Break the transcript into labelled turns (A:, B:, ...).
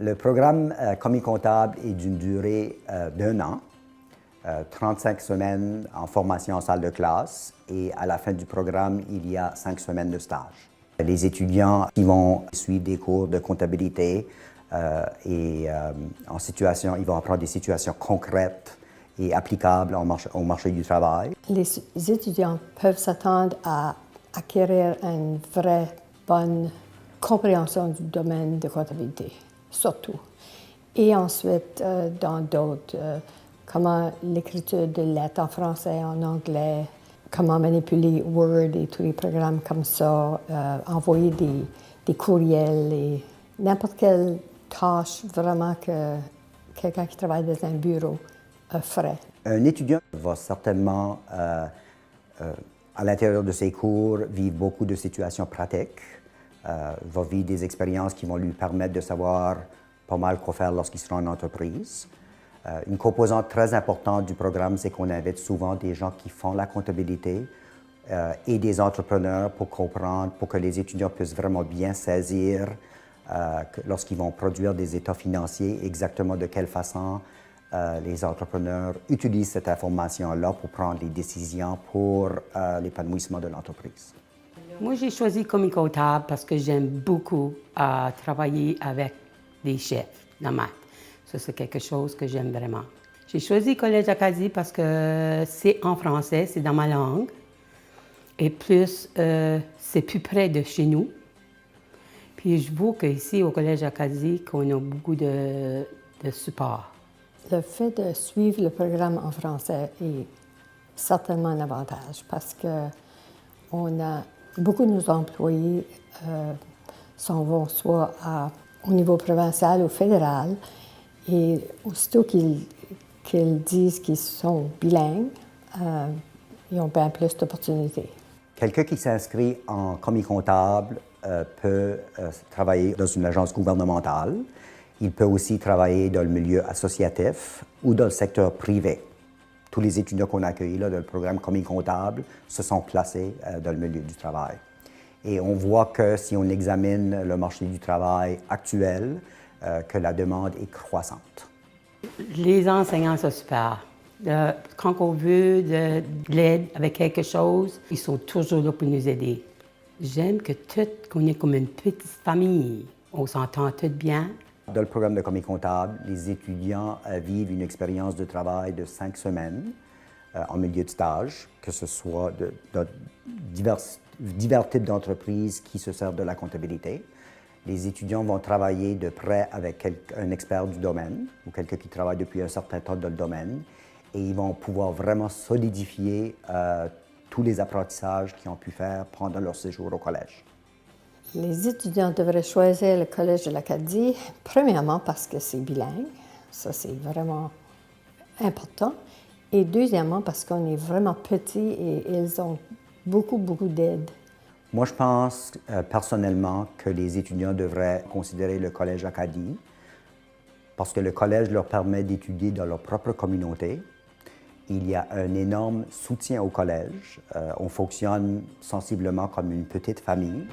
A: Le programme commis comptable est d'une durée d'1 an, 35 semaines en formation en salle de classe et à la fin du programme, il y a 5 semaines de stage. Les étudiants qui vont suivre des cours de comptabilité ils vont apprendre des situations concrètes et applicables au marché du travail.
B: Les étudiants peuvent s'attendre à acquérir une vraie bonne compréhension du domaine de comptabilité, surtout. Et ensuite, dans d'autres, comment l'écriture de lettres en français, en anglais, comment manipuler Word et tous les programmes comme ça, envoyer des courriels et n'importe quelle tâche vraiment que quelqu'un qui travaille dans un bureau ferait.
A: Un étudiant va certainement, à l'intérieur de ses cours, vivre beaucoup de situations pratiques, va vivre des expériences qui vont lui permettre de savoir pas mal quoi faire lorsqu'il sera en entreprise. Une composante très importante du programme, c'est qu'on invite souvent des gens qui font la comptabilité et des entrepreneurs pour comprendre, pour que les étudiants puissent vraiment bien saisir lorsqu'ils vont produire des états financiers, exactement de quelle façon les entrepreneurs utilisent cette information-là pour prendre des décisions pour l'épanouissement de l'entreprise.
C: Moi, j'ai choisi commis comptable parce que j'aime beaucoup travailler avec des chefs dans maths. Ça, c'est quelque chose que j'aime vraiment. J'ai choisi Collège Acadie parce que c'est en français, c'est dans ma langue. Et plus, c'est plus près de chez nous. Puis je vois qu'ici, au Collège Acadie, qu'on a beaucoup de support.
B: Le fait de suivre le programme en français est certainement un avantage parce que beaucoup de nos employés s'en vont soit au niveau provincial ou fédéral et aussitôt qu'ils disent qu'ils sont bilingues, ils ont bien plus d'opportunités.
A: Quelqu'un qui s'inscrit en commis comptable peut travailler dans une agence gouvernementale. Il peut aussi travailler dans le milieu associatif ou dans le secteur privé. Tous les étudiants qu'on a accueillis là, dans le programme commis comptable se sont placés dans le milieu du travail. Et on voit que si on examine le marché du travail actuel, que la demande est croissante.
C: Les enseignants sont super. Quand on veut de l'aide avec quelque chose, ils sont toujours là pour nous aider. J'aime qu'on est comme une petite famille. On s'entend tous bien.
A: Dans le programme de commis comptable, les étudiants vivent une expérience de travail de 5 semaines en milieu de stage, que ce soit de divers types d'entreprises qui se servent de la comptabilité. Les étudiants vont travailler de près avec un expert du domaine ou quelqu'un qui travaille depuis un certain temps dans le domaine et ils vont pouvoir vraiment solidifier tous les apprentissages qu'ils ont pu faire pendant leur séjour au collège.
B: Les étudiants devraient choisir le Collège de l'Acadie, premièrement parce que c'est bilingue, ça c'est vraiment important, et deuxièmement parce qu'on est vraiment petit et ils ont beaucoup d'aide.
A: Moi, je pense personnellement que les étudiants devraient considérer le Collège Acadie parce que le collège leur permet d'étudier dans leur propre communauté. Il y a un énorme soutien au collège. On fonctionne sensiblement comme une petite famille.